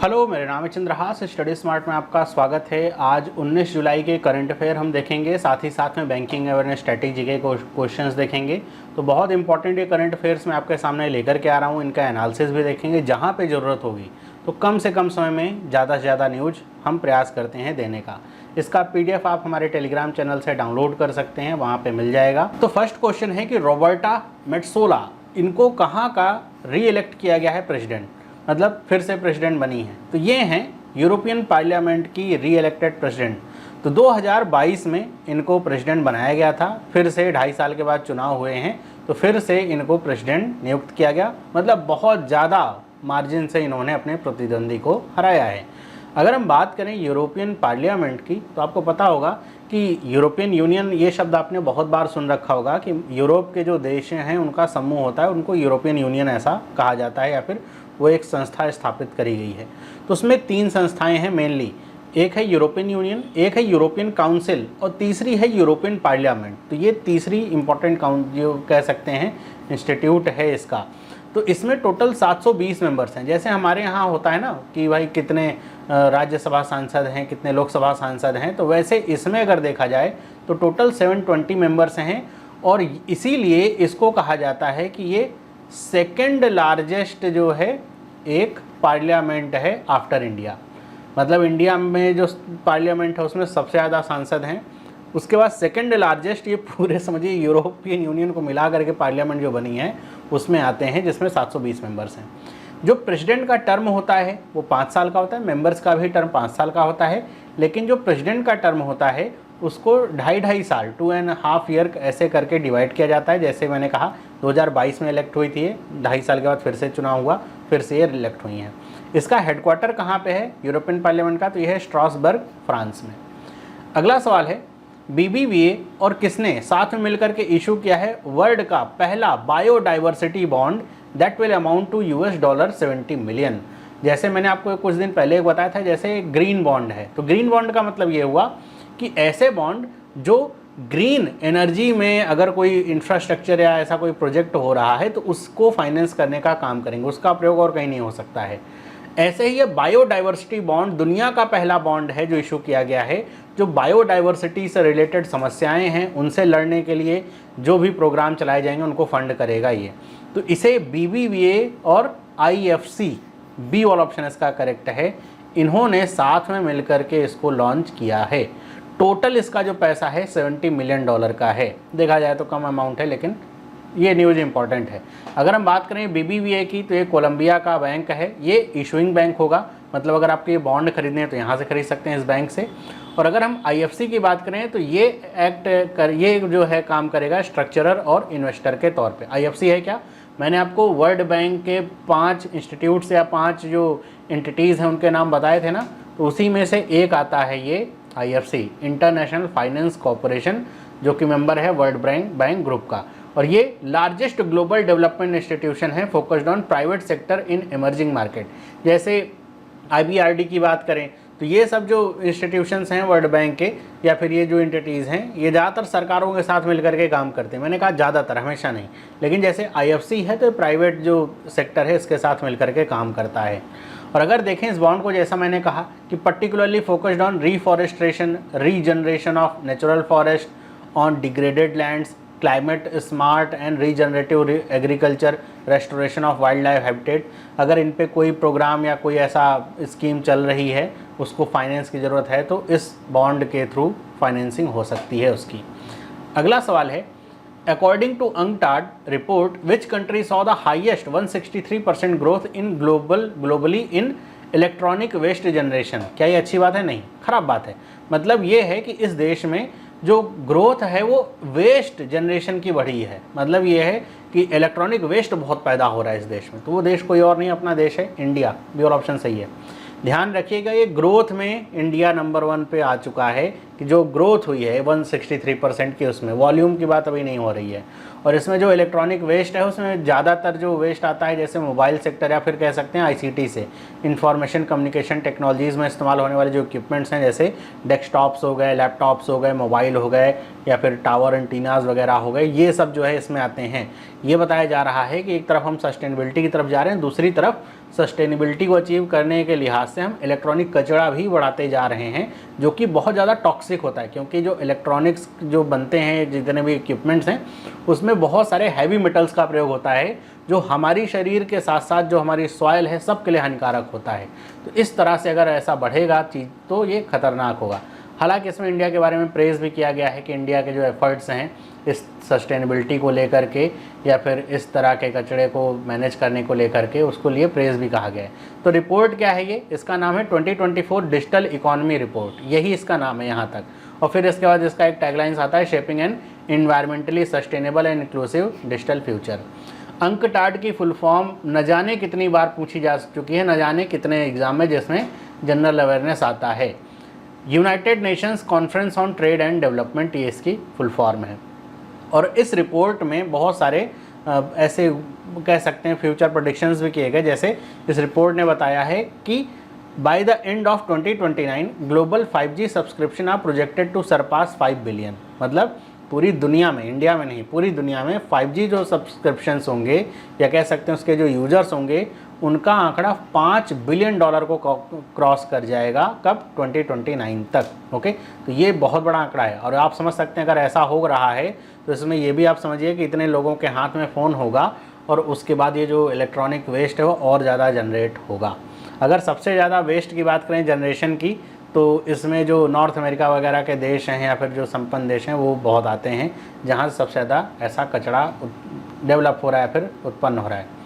Hello, मेरा नाम है चंद्रहास। स्टडी स्मार्ट में आपका स्वागत है। आज 19 जुलाई के करंट अफेयर हम देखेंगे, साथ ही साथ में बैंकिंग अवेयरनेस स्ट्रैटेजी के क्वेश्चंस देखेंगे। तो बहुत इंपॉर्टेंट ये करंट अफेयर्स मैं आपके सामने लेकर के आ रहा हूँ। इनका एनालिसिस भी देखेंगे, जहाँ पे ज़रूरत होगी तो कम से कम समय में ज़्यादा से ज़्यादा न्यूज हम प्रयास करते हैं देने का। इसका PDF आप हमारे टेलीग्राम चैनल से डाउनलोड कर सकते हैं, वहाँ पर मिल जाएगा। तो फर्स्ट क्वेश्चन है कि रॉबर्टा मेट्सोला, इनको कहाँ का री इलेक्ट किया गया है प्रेसिडेंट, मतलब फिर से प्रेसिडेंट बनी है। तो ये हैं यूरोपियन पार्लियामेंट की री इलेक्टेड प्रेसिडेंट। तो 2022 में इनको प्रेसिडेंट बनाया गया था, फिर से 2.5 साल के बाद चुनाव हुए हैं, तो फिर से इनको प्रेसिडेंट नियुक्त किया गया। मतलब बहुत ज़्यादा मार्जिन से इन्होंने अपने प्रतिद्वंदी को हराया है। अगर हम बात करें यूरोपियन पार्लियामेंट की, तो आपको पता होगा कि यूरोपियन यूनियन, ये शब्द आपने बहुत बार सुन रखा होगा कि यूरोप के जो देश हैं उनका समूह होता है, उनको यूरोपियन यूनियन ऐसा कहा जाता है, या फिर वो एक संस्था स्थापित करी गई है। तो उसमें 3 संस्थाएं हैं मेनली, एक है यूरोपियन यूनियन, एक है यूरोपियन काउंसिल और तीसरी है यूरोपियन पार्लियामेंट। तो ये तीसरी इंपॉर्टेंट जो कह सकते हैं इंस्टीट्यूट है इसका। तो इसमें टोटल 720 मेंबर्स हैं। जैसे हमारे यहाँ होता है ना कि भाई कितने राज्यसभा सांसद हैं, कितने लोकसभा सांसद हैं, तो वैसे इसमें अगर देखा जाए तो टोटल 720 मेंबर्स हैं। और इसीलिए इसको कहा जाता है कि ये सेकेंड लार्जेस्ट जो है एक पार्लियामेंट है आफ्टर इंडिया। मतलब इंडिया में जो पार्लियामेंट है उसमें सबसे ज़्यादा सांसद हैं, उसके बाद सेकेंड लार्जेस्ट ये पूरे समझिए यूरोपियन यूनियन को मिला करके पार्लियामेंट जो बनी है उसमें आते हैं, जिसमें 720 मेंबर्स हैं। जो प्रेसिडेंट का टर्म होता है वो 5 साल का होता है, मेंबर्स का भी टर्म 5 साल का होता है, लेकिन जो प्रेसिडेंट का टर्म होता है उसको 2.5 साल 2.5 ईयर ऐसे करके डिवाइड किया जाता है। जैसे मैंने कहा 2022 में इलेक्ट हुई थी, 2.5 साल के बाद फिर से चुनाव हुआ, फिर से ये इलेक्ट हुई हैं। इसका हेडक्वार्टर कहाँ पे है यूरोपियन पार्लियामेंट का, तो यह है स्ट्रासबर्ग, फ्रांस में। अगला सवाल है BBVA और किसने साथ में मिलकर के इशू किया है वर्ल्ड का पहला biodiversity bond that will amount to $70 million. जैसे मैंने आपको कुछ दिन पहले बताया था, जैसे ग्रीन बॉन्ड है, तो ग्रीन बॉन्ड का मतलब ये हुआ कि ऐसे बॉन्ड जो ग्रीन एनर्जी में अगर कोई इंफ्रास्ट्रक्चर या ऐसा कोई प्रोजेक्ट हो रहा है तो उसको फाइनेंस करने का काम करेंगे, उसका प्रयोग और कहीं नहीं हो सकता है। ऐसे ही ये बायोडाइवर्सिटी बॉन्ड दुनिया का पहला बॉन्ड है जो इशू किया गया है, जो बायोडाइवर्सिटी से रिलेटेड समस्याएं हैं उनसे लड़ने के लिए जो भी प्रोग्राम चलाए जाएंगे उनको फंड करेगा ये। तो इसे BBVA और IFC, बी वाला ऑप्शन इसका करेक्ट है, इन्होंने साथ में मिलकर के इसको लॉन्च किया है। टोटल इसका जो पैसा है $70 मिलियन का है। देखा जाए तो कम अमाउंट है, लेकिन ये न्यूज़ इंपॉर्टेंट है। अगर हम बात करें BBVA की, तो ये कोलंबिया का बैंक है, ये इशूइंग बैंक होगा, मतलब अगर आपके ये बॉन्ड खरीदने हैं तो यहाँ से खरीद सकते हैं इस बैंक से। और अगर हम IFC की बात करें तो ये ये जो है काम करेगा स्ट्रक्चरर और इन्वेस्टर के तौर पे। IFC है क्या, मैंने आपको वर्ल्ड बैंक के 5 इंस्टीट्यूट्स या 5 जो एंटिटीज़ हैं उनके नाम बताए थे ना, तो उसी में से एक आता है ये IFC, इंटरनेशनल फाइनेंस कॉरपोरेशन, जो कि मेंबर है वर्ल्ड बैंक ग्रुप का। और ये लार्जेस्ट ग्लोबल डेवलपमेंट इंस्टीट्यूशन है focused on private sector in emerging market. जैसे IBRD की बात करें तो ये सब जो इंस्टीट्यूशंस हैं वर्ल्ड बैंक के या फिर ये जो एंटिटीज़ हैं, ये ज़्यादातर सरकारों के साथ मिलकर के काम करते हैं। मैंने कहा ज़्यादातर, हमेशा नहीं, लेकिन जैसे IFC है तो प्राइवेट जो सेक्टर है इसके साथ मिलकर के काम करता है। और अगर देखें इस बॉन्ड को, जैसा मैंने कहा कि particularly focused on reforestation, regeneration of natural forest, on degraded lands, climate smart and regenerative agriculture, restoration of wildlife habitat. अगर इन पे कोई प्रोग्राम या कोई ऐसा स्कीम चल रही है, उसको फाइनेंस की ज़रूरत है, तो इस बॉन्ड के थ्रू फाइनेंसिंग हो सकती है उसकी। अगला सवाल है, according to UNCTAD report which country saw the highest 163% growth in globally in electronic waste generation. क्या ये अच्छी बात है? नहीं, खराब बात है। मतलब ये है कि इस देश में जो ग्रोथ है वो वेस्ट जनरेशन की बढ़ी है। मतलब ये है कि इलेक्ट्रॉनिक वेस्ट बहुत पैदा हो रहा है इस देश में। तो वो देश कोई और नहीं, अपना देश है इंडिया। बी और ऑप्शन सही है। ध्यान रखिएगा, ये ग्रोथ में इंडिया नंबर 1 पे आ चुका है कि जो ग्रोथ हुई है 163% की, उसमें वॉल्यूम की बात अभी नहीं हो रही है। और इसमें जो इलेक्ट्रॉनिक वेस्ट है उसमें ज़्यादातर जो वेस्ट आता है जैसे मोबाइल सेक्टर या फिर कह सकते हैं ICT से, इंफॉर्मेशन कम्युनिकेशन टेक्नोलॉजीज़ में इस्तेमाल होने वाले जो इक्विपमेंट्स हैं, जैसे डेस्कटॉप्स हो गए, लैपटॉप्स हो गए, मोबाइल हो गए, या फिर टावर एंटीनाज वगैरह हो गए, ये सब जो है इसमें आते हैं। ये बताया जा रहा है कि एक तरफ हम सस्टेनेबिलिटी की तरफ जा रहे हैं, दूसरी तरफ सस्टेनेबिलिटी को अचीव करने के लिहाज से हम इलेक्ट्रॉनिक कचरा भी बढ़ाते जा रहे हैं, जो कि बहुत ज़्यादा टॉक्सिक होता है, क्योंकि जो इलेक्ट्रॉनिक्स जो बनते हैं, जितने भी इक्विपमेंट्स हैं, उसमें बहुत सारे हैवी मेटल्स का प्रयोग होता है, जो हमारी शरीर के साथ साथ जो हमारी सॉइल है सब के लिए हानिकारक होता है। तो इस तरह से अगर ऐसा बढ़ेगा चीज़ तो ये खतरनाक होगा। हालांकि इसमें इंडिया के बारे में प्रेज़ भी किया गया है कि इंडिया के जो एफर्ट्स हैं इस सस्टेनेबिलिटी को लेकर के या फिर इस तरह के कचरे को मैनेज करने को लेकर के, उसको लिए प्रेज़ भी कहा गया है। तो रिपोर्ट क्या है ये, इसका नाम है 2024 डिजिटल इकोनॉमी रिपोर्ट, यही इसका नाम है यहाँ तक। और फिर इसके बाद इसका एक टैगलाइंस आता है, shaping an environmentally sustainable and inclusive digital future. UNCTAD की फुल फॉर्म न जाने कितनी बार पूछी जा चुकी है, न जाने कितने एग्जाम में जिसमें जनरल अवेयरनेस आता है। United Nations conference on trade and development, ये इसकी फुल फॉर्म है। और इस रिपोर्ट में बहुत सारे ऐसे कह सकते हैं फ्यूचर प्रेडिक्शंस भी किए गए। जैसे इस रिपोर्ट ने बताया है कि by the end of 2029 global 5G subscription are projected to surpass 5 billion. मतलब पूरी दुनिया में, इंडिया में नहीं, पूरी दुनिया में 5G जो सब्सक्रिप्शंस होंगे या कह सकते हैं उसके जो यूजर्स होंगे, उनका आंकड़ा $5 बिलियन को क्रॉस कर जाएगा। कब? 2029 तक। ओके, तो ये बहुत बड़ा आंकड़ा है। और आप समझ सकते हैं अगर ऐसा हो रहा है तो इसमें ये भी आप समझिए कि इतने लोगों के हाथ में फ़ोन होगा और उसके बाद ये जो इलेक्ट्रॉनिक वेस्ट है वो और ज़्यादा जनरेट होगा। अगर सबसे ज़्यादा वेस्ट की बात करें जनरेशन की, तो इसमें जो नॉर्थ अमेरिका वगैरह के देश हैं या फिर जो संपन्न देश हैं वो बहुत आते हैं, जहाँ सबसे ज़्यादा ऐसा कचरा डेवलप हो रहा है फिर उत्पन्न हो रहा है।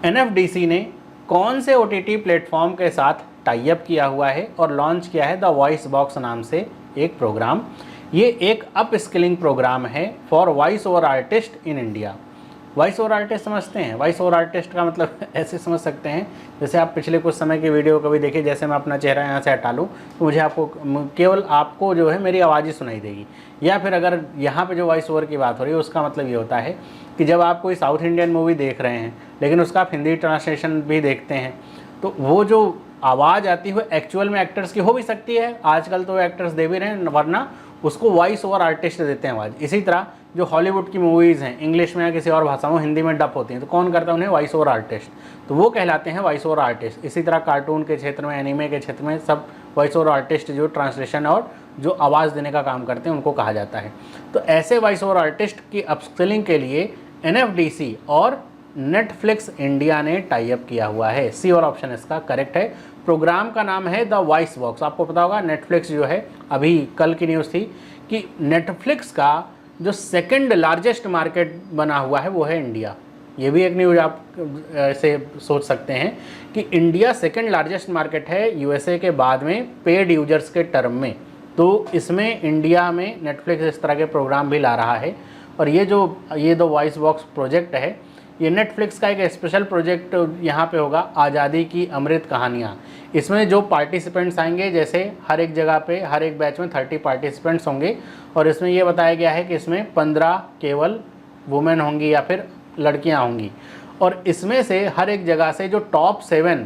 NFDC ने कौन से OTT प्लेटफॉर्म के साथ टाई अप किया हुआ है और लॉन्च किया है द वॉइस बॉक्स नाम से एक प्रोग्राम। ये एक अप स्किलिंग प्रोग्राम है for voice over artist in India. Voice over artist समझते हैं? वॉइस ओवर आर्टिस्ट का मतलब ऐसे समझ सकते हैं, जैसे आप पिछले कुछ समय की वीडियो कभी देखिए, जैसे मैं अपना चेहरा यहाँ से हटा लूँ तो मुझे केवल आपको जो है मेरी आवाज़ ही सुनाई देगी। या फिर अगर यहाँ पे जो वॉइस ओवर की बात हो रही है उसका मतलब ये होता है कि जब आप कोई साउथ इंडियन मूवी देख रहे हैं लेकिन उसका आप हिंदी ट्रांसलेशन भी देखते हैं, तो वो जो आवाज़ आती है वो एक्चुअल में एक्टर्स की हो भी सकती है, आजकल तो एक्टर्स दे भी रहे हैं, वरना उसको वॉइस ओवर आर्टिस्ट देते हैं आवाज़। इसी तरह जो हॉलीवुड की मूवीज़ हैं इंग्लिश में या किसी और भाषा में हिंदी में डब होती हैं, तो कौन करता है उन्हें? Voice over artist. तो वो कहलाते हैं वॉइस ओवर आर्टिस्ट। इसी तरह कार्टून के क्षेत्र में, एनीमे के क्षेत्र में सब वॉइस ओवर आर्टिस्ट जो ट्रांसलेशन और जो आवाज़ देने का काम करते हैं उनको कहा जाता है। तो ऐसे वॉइस ओवर आर्टिस्ट की अपस्किलिंग के लिए NFDC और नेटफ्लिक्स इंडिया ने टाई अप किया हुआ है। सी और ऑप्शन इसका करेक्ट है। प्रोग्राम का नाम है द वॉइस बॉक्स। आपको पता होगा नेटफ्लिक्स जो है, अभी कल की न्यूज़ थी कि नेटफ्लिक्स का जो सेकंड लार्जेस्ट मार्केट बना हुआ है वो है इंडिया। ये भी एक न्यूज़ आप ऐसे सोच सकते हैं कि इंडिया सेकंड लार्जेस्ट मार्केट है USA के बाद में पेड यूजर्स के टर्म में। तो इसमें इंडिया में नेटफ्लिक्स इस तरह के प्रोग्राम भी ला रहा है। और ये द वॉइस बॉक्स प्रोजेक्ट है, ये नेटफ्लिक्स का एक स्पेशल प्रोजेक्ट यहाँ पे होगा, आज़ादी की अमृत कहानियाँ। इसमें जो पार्टिसिपेंट्स आएंगे, जैसे हर एक जगह पे हर एक बैच में 30 पार्टिसिपेंट्स होंगे, और इसमें ये बताया गया है कि इसमें 15 केवल वुमेन होंगी या फिर लड़कियाँ होंगी। और इसमें से हर एक जगह से जो टॉप 7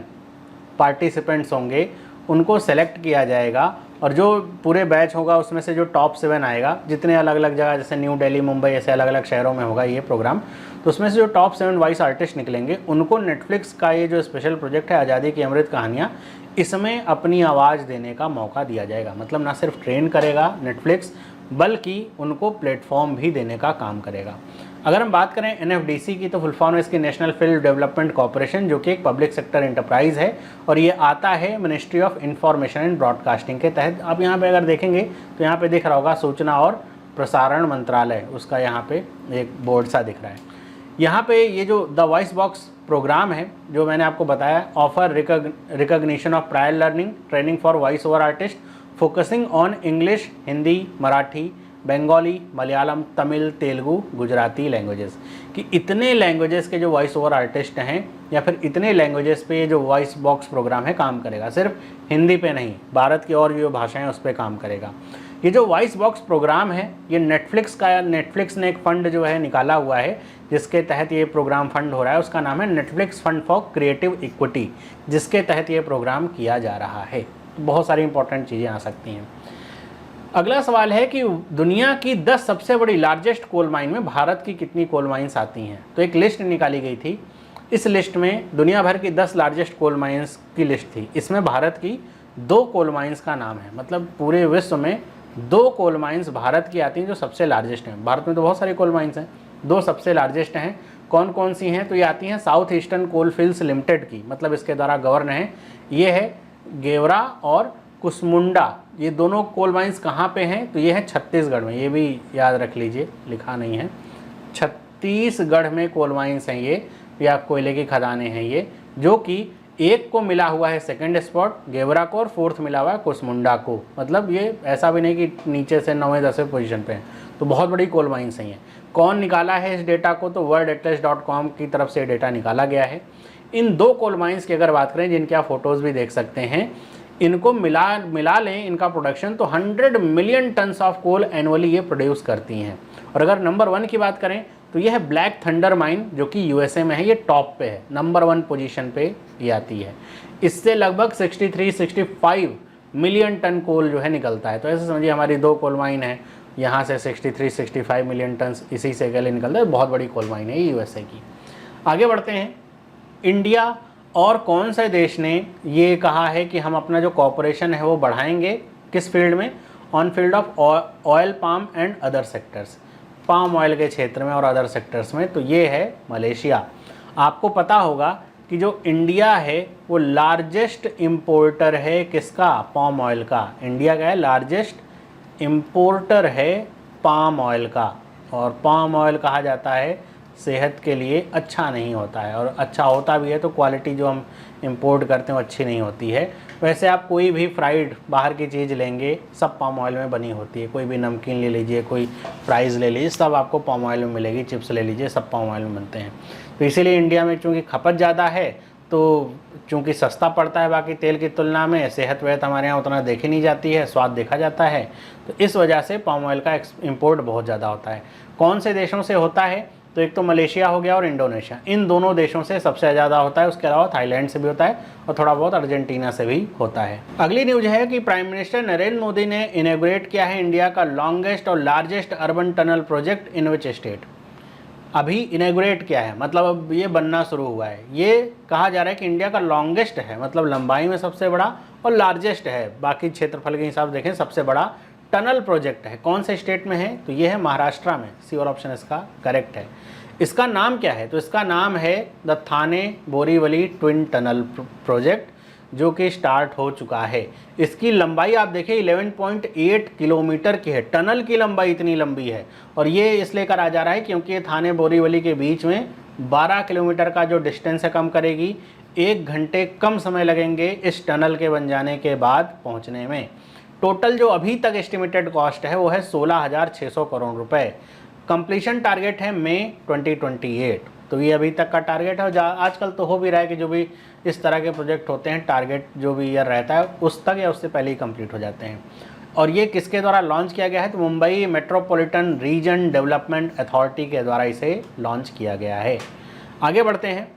पार्टिसिपेंट्स होंगे उनको सेलेक्ट किया जाएगा, और जो पूरे बैच होगा उसमें से जो टॉप 7 आएगा, जितने अलग अलग जगह जैसे न्यू दिल्ली, मुंबई, ऐसे अलग अलग शहरों में होगा ये प्रोग्राम, तो उसमें से जो टॉप 7 वॉइस आर्टिस्ट निकलेंगे उनको नेटफ्लिक्स का ये जो स्पेशल प्रोजेक्ट है आज़ादी की अमृत कहानियाँ, इसमें अपनी आवाज़ देने का मौका दिया जाएगा। मतलब ना सिर्फ ट्रेन करेगा नेटफ्लिक्स, बल्कि उनको प्लेटफॉर्म भी देने का काम करेगा। अगर हम बात करें NFDC की, तो फुल फॉर्म इसकी नेशनल फिल्म डेवलपमेंट कॉर्पोरेशन, जो कि एक पब्लिक सेक्टर एंटरप्राइज है, और ये आता है ministry of information and broadcasting के तहत। आप यहाँ पे अगर देखेंगे तो यहाँ पे दिख रहा होगा सूचना और प्रसारण मंत्रालय, उसका यहाँ पे एक बोर्ड सा दिख रहा है। यहाँ पे ये जो द वॉइस बॉक्स प्रोग्राम है जो मैंने आपको बताया, offer recognition of prior learning training for voice over artist focusing on English, Hindi, Marathi, Bengali, Malayalam, Tamil, Telugu, Gujarati languages, कि इतने लैंग्वेजेस के जो वॉइस ओवर आर्टिस्ट हैं या फिर इतने लैंग्वेजेस पे जो वॉइस बॉक्स प्रोग्राम है काम करेगा। सिर्फ हिंदी पे नहीं, भारत की और भी जो भाषाएं उस पर काम करेगा। ये जो वॉइस बॉक्स प्रोग्राम है ये नेटफ्लिक्स ने एक फंड जो है निकाला हुआ है जिसके तहत ये प्रोग्राम फंड हो रहा है। उसका नाम है Netflix fund for creative equity, जिसके तहत ये प्रोग्राम किया जा रहा है। बहुत सारी इंपॉर्टेंट चीज़ें आ सकती हैं। अगला सवाल है कि दुनिया की 10 सबसे बड़ी लार्जेस्ट कोल माइन में भारत की कितनी कोल माइंस आती हैं। तो एक लिस्ट निकाली गई थी इस लिस्ट में दुनिया भर की 10 लार्जेस्ट कोल माइंस की लिस्ट थी। इसमें भारत की 2 कोल माइंस का नाम है, मतलब पूरे विश्व में 2 कोल माइंस भारत की आती हैं जो सबसे लार्जेस्ट हैं। भारत में तो बहुत सारी कोल माइंस हैं, 2 सबसे लार्जेस्ट हैं। कौन कौन सी हैं? तो ये आती हैं साउथ ईस्टर्न कोल फील्ड्स लिमिटेड की, मतलब इसके द्वारा गवर्न है। ये है गेवरा और कुसमुंडा। ये दोनों कोल माइंस कहाँ पे हैं? तो ये है छत्तीसगढ़ में, ये भी याद रख लीजिए, लिखा नहीं है। छत्तीसगढ़ में कोल माइंस हैं ये, या कोयले की खदानें हैं ये, जो कि एक को मिला हुआ है सेकंड स्पॉट गेवरा को और 4th मिला हुआ है कुसमुंडा को। मतलब ये ऐसा भी नहीं कि नीचे से 9वें 10वें पोजीशन पे हैं, तो बहुत बड़ी कोल माइंस हैं ये। कौन निकाला है इस डेटा को? तो worldatlas.com की तरफ से डेटा निकाला गया है। इन 2 कोल माइंस की अगर बात करें, जिनके आप फोटोज़ भी देख सकते हैं, इनको मिला लें इनका प्रोडक्शन, तो 100 million tons of coal annually ये प्रोड्यूस करती हैं। और अगर नंबर 1 की बात करें तो ये है ब्लैक थंडर माइन, जो कि यूएसए में है। ये टॉप पे है, नंबर 1 पोजीशन पे ये आती है। इससे लगभग 63-65 मिलियन टन कोल जो है निकलता है। तो ऐसे समझिए हमारी 2 कोल माइन है, यहाँ से 63-65 मिलियन टन इसी से गले निकलता है। बहुत बड़ी कोल माइन है यूएसए की। आगे बढ़ते हैं। इंडिया और कौन से देश ने ये कहा है कि हम अपना जो कॉर्पोरेशन है वो बढ़ाएंगे? किस फील्ड में? On field of oil, palm and other sectors, palm oil के क्षेत्र में और अदर सेक्टर्स में। तो ये है मलेशिया। आपको पता होगा कि जो इंडिया है वो लार्जेस्ट इंपोर्टर है किसका? पाम ऑयल का। इंडिया का है लार्जेस्ट इंपोर्टर है पाम ऑयल का। और पाम ऑयल कहा जाता है सेहत के लिए अच्छा नहीं होता है, और अच्छा होता भी है तो क्वालिटी जो हम इंपोर्ट करते हैं वो अच्छी नहीं होती है। वैसे आप कोई भी फ्राइड बाहर की चीज़ लेंगे, सब पाम ऑयल में बनी होती है। कोई भी नमकीन ले लीजिए, कोई फ्राइज़ ले लीजिए, सब आपको पाम ऑयल में मिलेगी। चिप्स ले लीजिए, सब पाम ऑयल में बनते हैं। तो इसीलिए इंडिया में चूँकि खपत ज़्यादा है, तो चूँकि सस्ता पड़ता है बाकी तेल की तुलना में, सेहत वेहत हमारे यहाँ उतना देखी नहीं जाती है, स्वाद देखा जाता है, तो इस वजह से पाम ऑयल का इम्पोर्ट बहुत ज़्यादा होता है। कौन से देशों से होता है? तो एक तो मलेशिया हो गया और इंडोनेशिया, इन दोनों देशों से सबसे ज़्यादा होता है। उसके अलावा थाईलैंड से भी होता है और थोड़ा बहुत अर्जेंटीना से भी होता है। अगली न्यूज है कि प्राइम मिनिस्टर नरेंद्र मोदी ने इनॉग्रेट किया है इंडिया का लॉन्गेस्ट और largest urban tunnel project in which state. अभी इनॉग्रेट किया है, मतलब अब ये बनना शुरू हुआ है। ये कहा जा रहा है कि इंडिया का लॉन्गेस्ट है, मतलब लंबाई में सबसे बड़ा, और लार्जेस्ट है, बाकी क्षेत्रफल के हिसाब से देखें सबसे बड़ा टनल प्रोजेक्ट है। कौन से स्टेट में है? तो ये है महाराष्ट्र में। सी और ऑप्शन इसका करेक्ट है। इसका नाम क्या है? तो इसका नाम है the Thane Borivali twin tunnel project, जो कि स्टार्ट हो चुका है। इसकी लंबाई आप देखिए 11.8 किलोमीटर की है। टनल की लंबाई इतनी लंबी है, और ये इसलिए करा जा रहा है क्योंकि ये थाने बोरीवली के बीच में 12 किलोमीटर का जो डिस्टेंस है कम करेगी। 1 घंटे कम समय लगेंगे इस टनल के बन जाने के बाद पहुँचने में। टोटल जो अभी तक एस्टिमेटेड कॉस्ट है वो है 16,600 करोड़ रुपए। कंप्लीशन टारगेट है मई 2028। तो ये अभी तक का टारगेट है। और आजकल तो हो भी रहा है कि जो भी इस तरह के प्रोजेक्ट होते हैं, टारगेट जो भी ईयर रहता है उस तक या उससे पहले ही कंप्लीट हो जाते हैं। और ये किसके द्वारा लॉन्च किया गया है? तो Mumbai metropolitan region development authority के द्वारा इसे लॉन्च किया गया है। आगे बढ़ते हैं।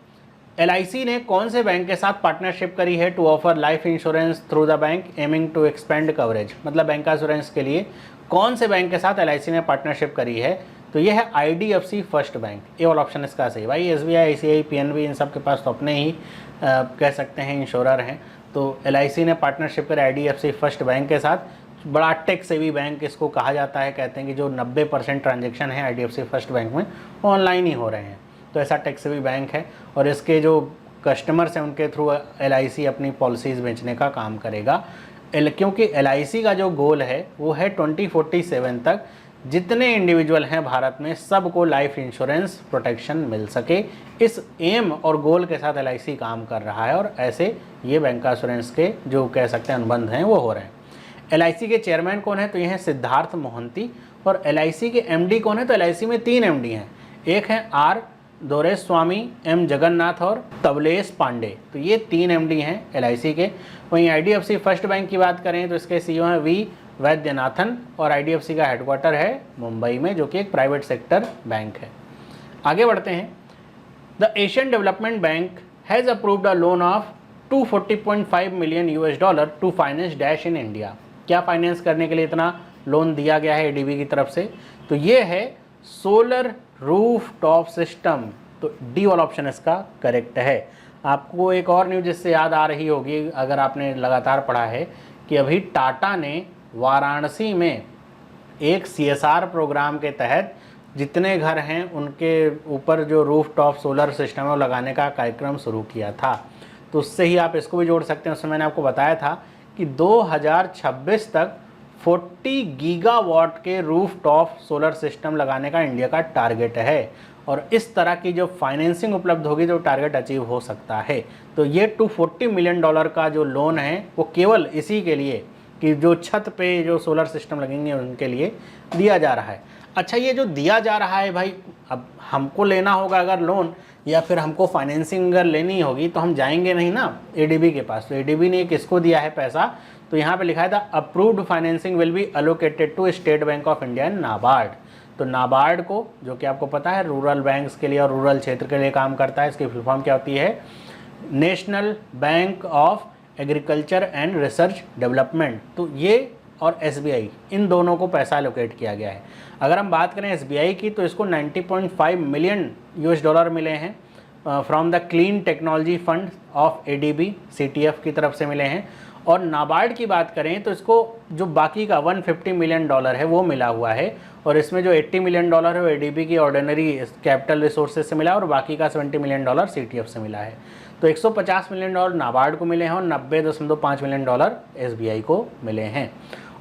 LIC ने कौन से बैंक के साथ पार्टनरशिप करी है to offer life insurance through the bank aiming to expand coverage? मतलब बैंक इंश्योरेंस के लिए कौन से बैंक के साथ LIC ने पार्टनरशिप करी है? तो ये है IDFC फर्स्ट बैंक। ये वाला ऑप्शन इसका सही। भाई SBI, ICICI, PNB इन सब के पास तो अपने ही कह सकते हैं इंश्योरर हैं। तो LIC ने पार्टनरशिप करी IDFC फर्स्ट बैंक के साथ। बड़ा टेक सेवी बैंक इसको कहा जाता है। कहते हैं कि जो 90% ट्रांजेक्शन है IDFC फर्स्ट बैंक में ऑनलाइन ही हो रहे हैं। तो ऐसा टेक सेवी बैंक है, और इसके जो कस्टमर्स हैं उनके थ्रू LIC अपनी पॉलिसीज़ बेचने का काम करेगा। क्योंकि LIC का जो गोल है वो है 2047 तक जितने इंडिविजुअल हैं भारत में सबको लाइफ इंश्योरेंस प्रोटेक्शन मिल सके। इस एम और गोल के साथ LIC काम कर रहा है, और ऐसे ये बैंक इंश्योरेंस के जो कह सकते हैं अनुबंध हैं वो हो रहे हैं। LIC के चेयरमैन कौन है? तो ये हैं सिद्धार्थ मोहंती। और LIC के MD कौन है? तो LIC में 3 MD हैं। एक है R दोरेस्वामी, M जगन्नाथ और तबलेश पांडे। तो ये 3 MD हैं LIC के। वहीं IDFC फर्स्ट बैंक की बात करें तो इसके CEO हैं V वैद्यनाथन, और IDFC का हेडक्वार्टर है मुंबई में, जो कि एक प्राइवेट सेक्टर बैंक है। आगे बढ़ते हैं। The Asian development bank has approved a loan of $240.5 million to finance dash in India. क्या फाइनेंस करने के लिए इतना लोन दिया गया है ADB की तरफ से? तो ये है सोलर रूफ टॉप सिस्टम तो डी वाला ऑप्शन इसका करेक्ट है। आपको एक और न्यूज़ इससे याद आ रही होगी अगर आपने लगातार पढ़ा है कि अभी टाटा ने वाराणसी में एक CSR प्रोग्राम के तहत जितने घर हैं उनके ऊपर जो रूफ टॉप सोलर सिस्टम है वो लगाने का कार्यक्रम शुरू किया था। तो उससे ही आप इसको भी जोड़ सकते हैं। उसमें मैंने आपको बताया था कि 2026 तक 40 गीगावाट के रूफ टॉप सोलर सिस्टम लगाने का इंडिया का टारगेट है, और इस तरह की जो फाइनेंसिंग उपलब्ध होगी तो टारगेट अचीव हो सकता है। तो ये $240 मिलियन का जो लोन है वो केवल इसी के लिए कि जो छत पे जो सोलर सिस्टम लगेंगे उनके लिए दिया जा रहा है। अच्छा, ये जो दिया जा रहा है भाई, अब हमको लेना होगा अगर लोन या फिर हमको फाइनेंसिंग अगर लेनी होगी तो हम जाएंगे नहीं ना ADB के पास। तो ADB ने किसको दिया है पैसा, तो यहाँ पे लिखा है the approved financing will be allocated to state bank of India and NABARD. तो नाबार्ड को, जो कि आपको पता है रूरल बैंक्स के लिए और रूरल क्षेत्र के लिए काम करता है, इसकी फुल फॉर्म क्या होती है, national bank of agriculture and research development. तो ये और SBI, इन दोनों को पैसा एलोकेट किया गया है। अगर हम बात करें SBI की तो इसको $90.5 मिलियन मिले हैं from the clean technology fund of ADB CTF की तरफ से मिले हैं। और नाबार्ड की बात करें तो इसको जो बाकी का $150 मिलियन है वो मिला हुआ है, और इसमें जो $80 मिलियन है वो ADB की ऑर्डिनरी कैपिटल रिसोर्सेज से मिला और बाकी का $70 मिलियन CTF से मिला है। तो $150 मिलियन नाबार्ड को मिले हैं और 90.5 मिलियन SBI को मिले हैं।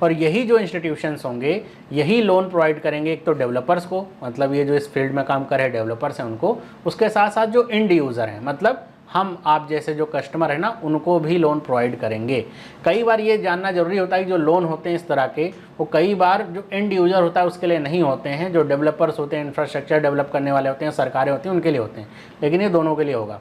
और यही जो इंस्टीट्यूशंस होंगे यही लोन प्रोवाइड करेंगे, एक तो डेवलपर्स को, मतलब ये जो इस फील्ड में काम कर रहे डेवलपर्स हैं उनको, उसके साथ साथ जो एंड यूज़र हैं, मतलब हम आप जैसे जो कस्टमर है ना, उनको भी लोन प्रोवाइड करेंगे। कई बार ये जानना जरूरी होता है कि जो लोन होते हैं इस तरह के, वो कई बार जो एंड यूज़र होता है उसके लिए नहीं होते हैं, जो डेवलपर्स होते हैं, इंफ्रास्ट्रक्चर डेवलप करने वाले होते हैं, सरकारें होती हैं, उनके लिए होते हैं, लेकिन ये दोनों के लिए होगा।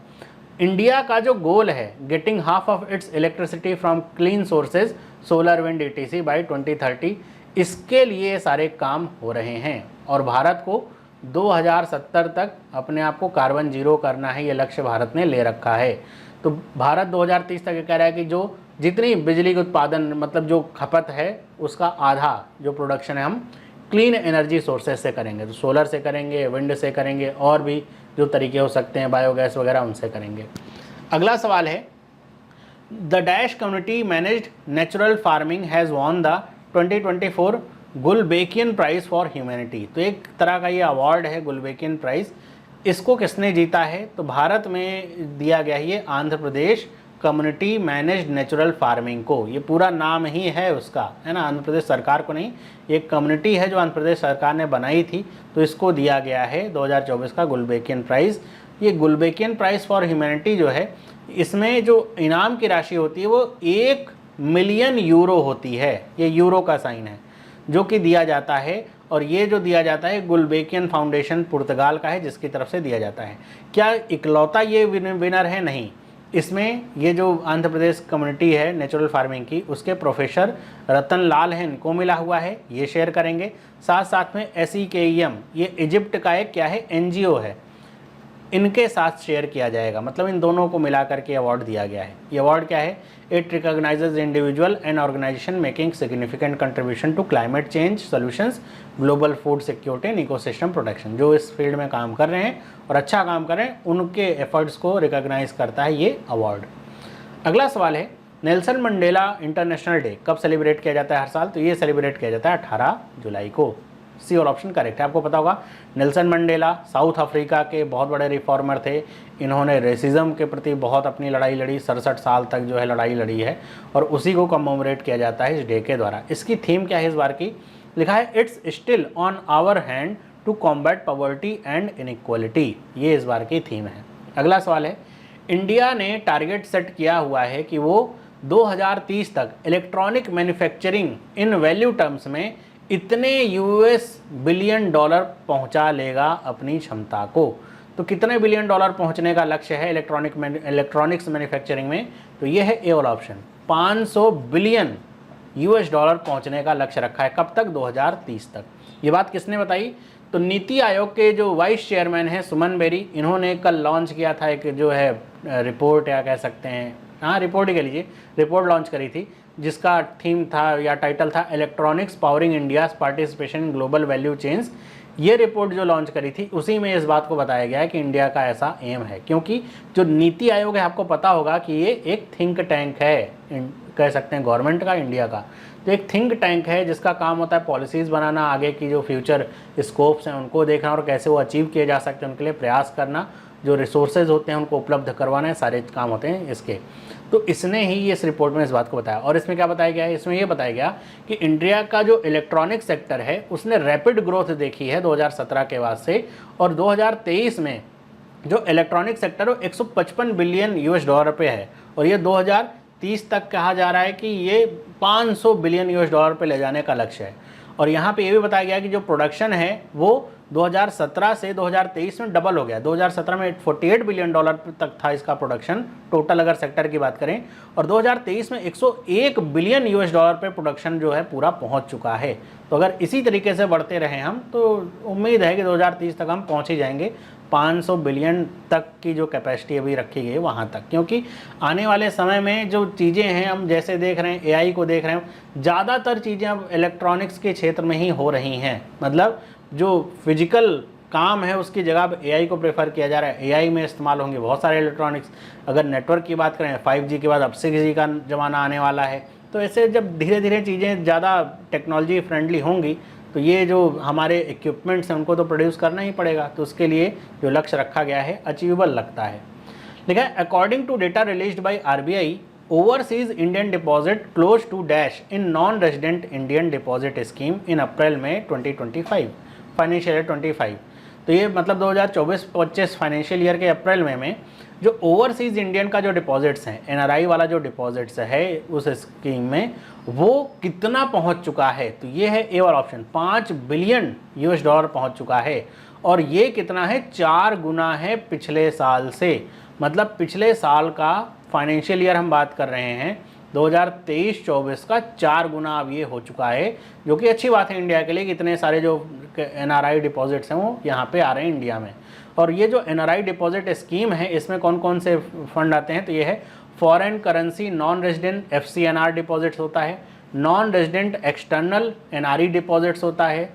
इंडिया का जो गोल है getting half of its electricity from clean sources solar wind ETC by 2030, इसके लिए सारे काम हो रहे हैं। और भारत को 2070 तक अपने आप को कार्बन जीरो करना है, ये लक्ष्य भारत ने ले रखा है। तो भारत 2030 तक ये कह रहा है कि जो जितनी बिजली के उत्पादन, मतलब जो खपत है उसका आधा जो प्रोडक्शन है हम क्लीन एनर्जी सोर्सेज से करेंगे। तो सोलर से करेंगे, विंड से करेंगे, और भी जो तरीके हो सकते हैं बायोगैस वगैरह उनसे करेंगे। अगला सवाल है, the dash community managed natural farming has won the 2024 Gulbenkian prize for humanity. तो एक तरह का ये अवार्ड है गुलबेकियन प्राइज़, इसको किसने जीता है, तो भारत में दिया गया है ये Andhra Pradesh community managed natural farming को। ये पूरा नाम ही है उसका, है ना, आंध्र प्रदेश सरकार को नहीं, ये कम्युनिटी है जो आंध्र प्रदेश सरकार ने बनाई थी, तो इसको दिया गया है 2024 का गुलबेकियन प्राइज़। ये गुलबेकियन प्राइज़ फॉर ह्यूमैनिटी जो है, इसमें जो इनाम की राशि होती है वो 1 मिलियन यूरो होती है, ये यूरो का साइन है जो कि दिया जाता है। और ये जो दिया जाता है गुलबेकियन फाउंडेशन पुर्तगाल का है जिसकी तरफ से दिया जाता है। क्या इकलौता ये विनर है? नहीं, इसमें ये जो आंध्र प्रदेश कम्युनिटी है नेचुरल फार्मिंग की, उसके प्रोफेसर रतन लाल हैं, इनको मिला हुआ है, ये शेयर करेंगे। साथ साथ में SEKEM, ये इजिप्ट का एक क्या है, NGO है, इनके साथ शेयर किया जाएगा। मतलब इन दोनों को मिलाकर के अवार्ड दिया गया है। ये अवार्ड क्या है, it recognises individual and organisation making significant contribution to climate change solutions, global food security and ecosystem protection. जो इस फील्ड में काम कर रहे हैं और अच्छा काम कर रहे हैं उनके एफर्ट्स को रिकॉग्नाइज करता है ये अवार्ड। अगला सवाल है, नेल्सन मंडेला इंटरनेशनल डे कब सेलिब्रेट किया जाता है हर साल? तो ये सेलिब्रेट किया जाता है 18 जुलाई को। सी और ऑप्शन करेक्ट है। आपको पता होगा नेल्सन मंडेला साउथ अफ्रीका के बहुत बड़े रिफॉर्मर थे। इन्होंने रेसिज्म के प्रति बहुत अपनी लड़ाई लड़ी, 67 साल तक जो है लड़ाई लड़ी है, और उसी को कमेमोरेट किया जाता है इस डे के द्वारा। इसकी थीम क्या है इस बार की? लिखा है it's still on our hand to combat poverty and inequality, ये इस बार की थीम है। अगला सवाल है, इंडिया ने टारगेट सेट किया हुआ है कि वो 2030 तक इलेक्ट्रॉनिक मैन्युफैक्चरिंग इन वैल्यू टर्म्स में इतने US बिलियन डॉलर पहुंचा लेगा अपनी क्षमता को। तो कितने बिलियन डॉलर पहुंचने का लक्ष्य है इलेक्ट्रॉनिक्स मैन्युफैक्चरिंग में? तो ये है ए वाला ऑप्शन, 500 बिलियन US डॉलर पहुंचने का लक्ष्य रखा है। कब तक? 2030 तक। ये बात किसने बताई? तो नीति आयोग के जो वाइस चेयरमैन हैं सुमन बेरी, इन्होंने कल लॉन्च किया था एक जो है रिपोर्ट, या कह सकते हैं, हाँ रिपोर्ट ही कह लीजिए, रिपोर्ट लॉन्च करी थी जिसका थीम था या टाइटल था electronics powering India's participation in global value chains. ये रिपोर्ट जो लॉन्च करी थी उसी में इस बात को बताया गया है कि इंडिया का ऐसा एम है, क्योंकि जो नीति आयोग है आपको पता होगा कि ये एक थिंक टैंक है, कह सकते हैं गवर्नमेंट का, इंडिया का। तो एक थिंक टैंक है जिसका काम होता है पॉलिसीज़ बनाना, आगे की जो फ्यूचर स्कोप्स हैं उनको देखना और कैसे वो अचीव किए जा सकते हैं उनके लिए प्रयास करना, जो रिसोर्सेज होते हैं उनको उपलब्ध करवाना है, सारे काम होते हैं इसके। तो इसने ही इस रिपोर्ट में इस बात को बताया। और इसमें क्या बताया गया है, इसमें ये बताया गया कि इंडिया का जो इलेक्ट्रॉनिक सेक्टर है उसने रैपिड ग्रोथ देखी है 2017 के बाद से, और 2023 में जो इलेक्ट्रॉनिक सेक्टर वो 155 बिलियन यूएस डॉलर पे है, और ये 2030 तक कहा जा रहा है कि ये 500 बिलियन यूएस डॉलर पे ले जाने का लक्ष्य है। और यहाँ पे ये भी बताया गया कि जो प्रोडक्शन है वो 2017 से 2023 में डबल हो गया। 2017 में 48 बिलियन डॉलर तक था इसका प्रोडक्शन टोटल अगर सेक्टर की बात करें, और 2023 में 101 बिलियन यूएस डॉलर पे प्रोडक्शन जो है पूरा पहुंच चुका है। तो अगर इसी तरीके से बढ़ते रहे हम तो उम्मीद है कि 2030 तक हम पहुंच ही जाएंगे 500 बिलियन तक की जो कैपेसिटी अभी रखी गई है वहाँ तक, क्योंकि आने वाले समय में जो चीज़ें हैं हम जैसे देख रहे हैं, एआई को देख रहे हैं, ज़्यादातर चीज़ें अब इलेक्ट्रॉनिक्स के क्षेत्र में ही हो रही हैं। मतलब जो फिजिकल काम है उसकी जगह अब एआई को प्रेफर किया जा रहा है, एआई में इस्तेमाल होंगे बहुत सारे इलेक्ट्रॉनिक्स। अगर नेटवर्क की बात करें 5G के बाद अब 6G का ज़माना आने वाला है। तो ऐसे जब धीरे धीरे चीज़ें ज़्यादा टेक्नोलॉजी फ्रेंडली होंगी तो ये जो हमारे इक्विपमेंट्स हैं उनको तो प्रोड्यूस करना ही पड़ेगा। तो उसके लिए जो लक्ष्य रखा गया है अचीवेबल लगता है। लिखा है according to data released by RBI, overseas Indian deposit close to dash in non resident Indian deposit scheme in April में 2025 फाइनेंशियल ईयर 25। तो ये मतलब 2024-25 फाइनेंशियल ईयर के अप्रैल में जो ओवरसीज इंडियन का जो डिपॉजिट्स हैं, एनआरआई वाला जो डिपॉजिट्स है उस स्कीम में, वो कितना पहुंच चुका है। तो ये है ए वाला ऑप्शन, 5 बिलियन यूएस डॉलर पहुंच चुका है। और ये कितना है, 4 गुना है पिछले साल से। मतलब पिछले साल का फाइनेंशियल ईयर हम बात कर रहे हैं 2023-24 का 4 गुना अब ये हो चुका है, जो कि अच्छी बात है इंडिया के लिए कि इतने सारे जो एनआरआई डिपॉजिट्स हैं वो यहाँ पे आ रहे हैं इंडिया में। और ये जो एनआरआई डिपॉजिट स्कीम है इसमें कौन कौन से फंड आते हैं, तो ये है foreign currency non resident FCNR deposits होता है, non resident external NRE deposits होता है,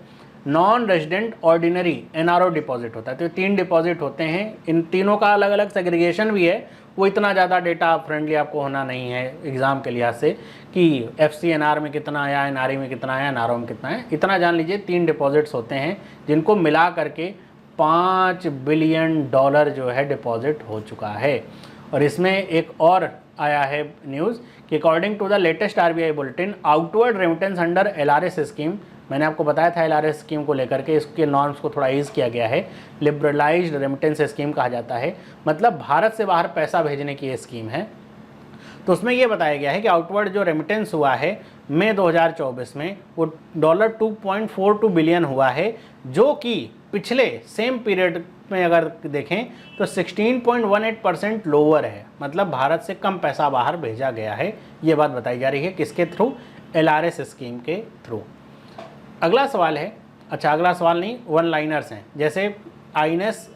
non resident ordinary NRO deposit होता है। तो 3 डिपॉजिट होते हैं। इन तीनों का अलग अलग सेग्रीगेशन भी है, वो इतना ज़्यादा डेटा फ्रेंडली आपको होना नहीं है एग्ज़ाम के लिहाज से कि एफसीएनआर में कितना आया, एनआरई में कितना आया, एनआरओ में कितना है। इतना जान लीजिए 3 डिपॉजिट्स होते हैं जिनको मिला करके 5 बिलियन डॉलर जो है डिपॉजिट हो चुका है। और इसमें एक और आया है न्यूज़ कि according to the latest RBI bulletin, outward remittance under LRS scheme, मैंने आपको बताया था एलआरएस स्कीम को लेकर के इसके नॉर्म्स को थोड़ा ईज किया गया है, लिबरलाइज्ड रेमिटेंस स्कीम कहा जाता है। मतलब भारत से बाहर पैसा भेजने की ये स्कीम है। तो उसमें ये बताया गया है कि आउटवर्ड जो रेमिटेंस हुआ है मई 2024 में वो $2.42 बिलियन हुआ है, जो कि पिछले सेम पीरियड में अगर देखें तो 16.18% लोअर है। मतलब भारत से कम पैसा बाहर भेजा गया है, ये बात बताई जा रही है। किसके थ्रू, एलआरएस स्कीम के थ्रू। अगला सवाल है, अच्छा अगला सवाल नहीं, वन लाइनर्स हैं। जैसे आईएनएस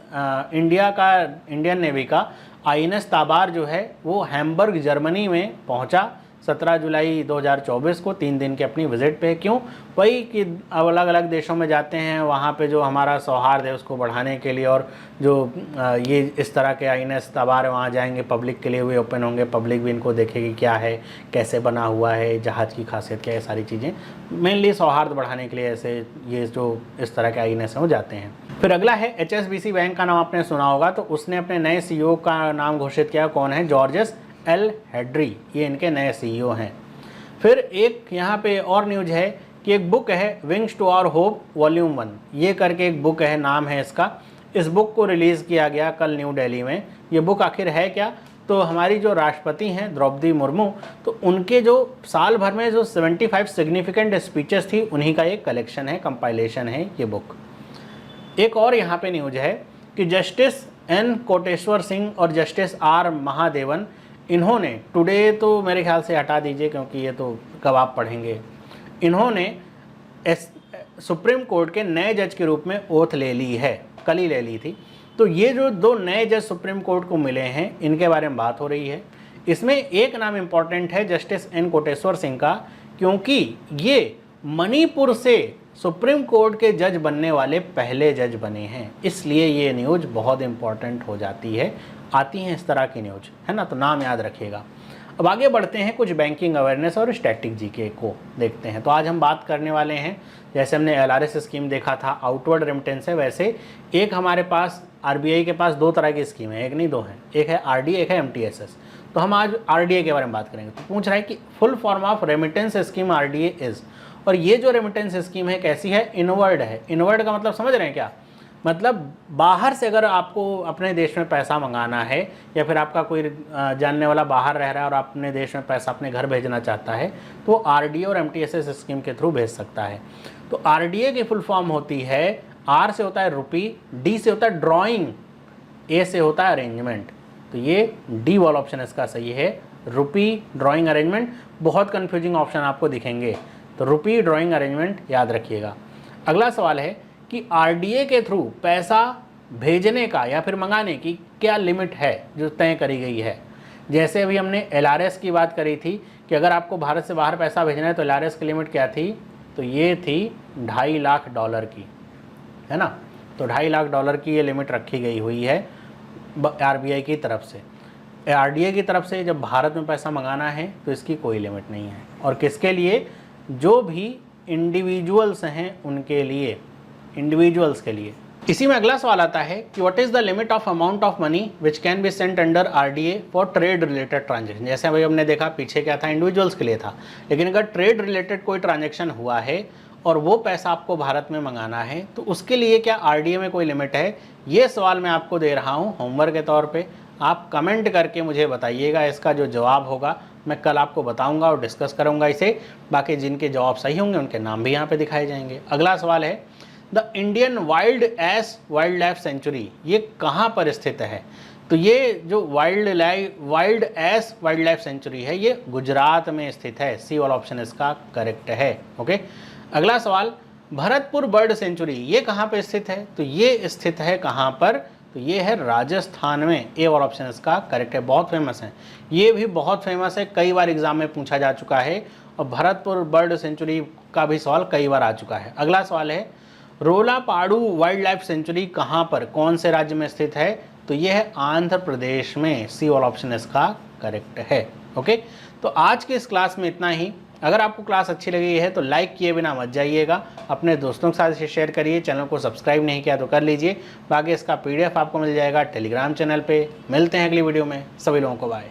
इंडियन नेवी का आईएनएस ताबार जो है वो हैम्बर्ग जर्मनी में पहुंचा 17 जुलाई 2024 को, 3 दिन के अपनी विजिट पे। क्यों, वही कि अलग अलग देशों में जाते हैं, वहाँ पे जो हमारा सौहार्द है उसको बढ़ाने के लिए, और जो ये इस तरह के आईएनएस ताबार वहाँ जाएंगे पब्लिक के लिए भी ओपन होंगे, पब्लिक भी इनको देखेगी क्या है, कैसे बना हुआ है, जहाज़ की खासियत क्या है, सारी चीज़ें मेनली सौहार्द बढ़ाने के लिए ऐसे ये जो इस तरह के आईएनएस हैं वो जाते हैं। फिर अगला है एचएसबीसी बैंक का नाम आपने सुना होगा, तो उसने अपने नए सीईओ का नाम घोषित किया। कौन है, जॉर्जेस एल हेड्री, ये इनके नए सीईओ हैं। फिर एक यहाँ पे और न्यूज है कि एक बुक है wings to our hope volume 1, ये करके एक बुक है, नाम है इसका। इस बुक को रिलीज़ किया गया कल न्यू दिल्ली में। ये बुक आखिर है क्या, तो हमारी जो राष्ट्रपति हैं द्रौपदी मुर्मू, तो उनके जो साल भर में जो 75 सिग्निफिकेंट स्पीचेस थी उन्हीं का एक कलेक्शन है, कंपाइलेशन है ये बुक। एक और यहाँ पे न्यूज है कि जस्टिस एन कोटेश्वर सिंह और जस्टिस आर महादेवन, इन्होंने टुडे तो मेरे ख्याल से हटा दीजिए क्योंकि ये तो कब आप पढ़ेंगे, इन्होंने सुप्रीम कोर्ट के नए जज के रूप में ओथ ले ली है, कल ही ले ली थी। तो ये जो 2 नए जज सुप्रीम कोर्ट को मिले हैं इनके बारे में बात हो रही है। इसमें एक नाम इम्पॉर्टेंट है जस्टिस एन कोटेश्वर सिंह का, क्योंकि ये मणिपुर से सुप्रीम कोर्ट के जज बनने वाले पहले जज बने हैं, इसलिए ये न्यूज बहुत इंपॉर्टेंट हो जाती है। आती हैं इस तरह की न्यूज, है ना, तो नाम याद रखिएगा। अब आगे बढ़ते हैं, कुछ बैंकिंग अवेयरनेस और स्टैटिक जीके को देखते हैं। तो आज हम बात करने वाले हैं, जैसे हमने एलआरएस स्कीम देखा था, आउटवर्ड रेमिटेंस है, वैसे एक हमारे पास आरबीआई के पास दो तरह की स्कीम है, एक नहीं दो हैं, एक है आरडीए, एक है एमटीएसएस। तो हम आज आरडीए के बारे में बात करेंगे। तो पूछ रहा है कि full form of remittance scheme RDA is, और ये जो रेमिटेंस स्कीम है कैसी है, इनवर्ड है। इनवर्ड का मतलब समझ रहे हैं क्या, मतलब बाहर से अगर आपको अपने देश में पैसा मंगाना है, या फिर आपका कोई जानने वाला बाहर रह रहा है और अपने देश में पैसा अपने घर भेजना चाहता है, तो आरडीए और एमटीएसएस स्कीम के थ्रू भेज सकता है। तो आरडीए की फुल फॉर्म होती है, आर से होता है रुपी, डी से होता है ड्राइंग, ए से होता है अरेंजमेंट। तो ये डी वाला ऑप्शन इसका सही है, रुपी ड्राइंग अरेंजमेंट। बहुत कन्फ्यूजिंग ऑप्शन आपको दिखेंगे, तो रुपी ड्राइंग अरेंजमेंट याद रखिएगा। अगला सवाल है कि आरडीए के थ्रू पैसा भेजने का या फिर मंगाने की क्या लिमिट है जो तय करी गई है। जैसे अभी हमने एलआरएस की बात करी थी कि अगर आपको भारत से बाहर पैसा भेजना है तो एलआरएस की लिमिट क्या थी, तो ये थी $2.5 लाख की, है ना। तो $2.5 लाख की ये लिमिट रखी गई हुई है आरबीआई की तरफ से। आरडीए की तरफ से जब भारत में पैसा मंगाना है तो इसकी कोई लिमिट नहीं है। और किसके लिए, जो भी इंडिविजुअल्स हैं उनके लिए, इंडिविजुअल्स के लिए। इसी में अगला सवाल आता है कि what is the limit of amount of money which can be sent under RDA for trade related transaction. जैसे अभी हमने देखा पीछे क्या था, इंडिविजुअल्स के लिए था, लेकिन अगर ट्रेड रिलेटेड कोई ट्रांजेक्शन हुआ है और वो पैसा आपको भारत में मंगाना है तो उसके लिए क्या आरडीए में कोई लिमिट है। ये सवाल मैं आपको दे रहा हूँ होमवर्क के तौर पे, आप कमेंट करके मुझे बताइएगा। इसका जो जवाब होगा मैं कल आपको बताऊंगा और डिस्कस करूंगा इसे। बाकी जिनके जवाब सही होंगे उनके नाम भी यहाँ पे दिखाए जाएंगे। अगला सवाल है, the Indian wild ass wild life sanctuary ये कहाँ पर स्थित है। तो ये जो wild ass wild life sanctuary है ये गुजरात में स्थित है। सी वाला ऑप्शन इसका करेक्ट है। ओके, अगला सवाल, भरतपुर बर्ड सेंचुरी ये कहाँ पर स्थित है। तो ये स्थित है कहाँ पर, तो ये है राजस्थान में। ए वाला ऑप्शन इसका करेक्ट है। बहुत फेमस है, ये भी बहुत फेमस है, कई बार एग्जाम में पूछा जा चुका है और भरतपुर बर्ड सेंचुरी का भी सवाल कई बार आ चुका है। अगला सवाल है, रोलापाड़ू वाइल्ड लाइफ सेंचुरी कहाँ पर, कौन से राज्य में स्थित है। तो ये है आंध्र प्रदेश में। सी वाला ऑप्शन इसका करेक्ट है। ओके, तो आज के इस क्लास में इतना ही। अगर आपको क्लास अच्छी लगी है तो लाइक किए बिना मत जाइएगा, अपने दोस्तों के साथ इसे शेयर करिए, चैनल को सब्सक्राइब नहीं किया तो कर लीजिए। बाकी इसका पीडीएफ आपको मिल जाएगा टेलीग्राम चैनल पे। मिलते हैं अगली वीडियो में, सभी लोगों को बाय।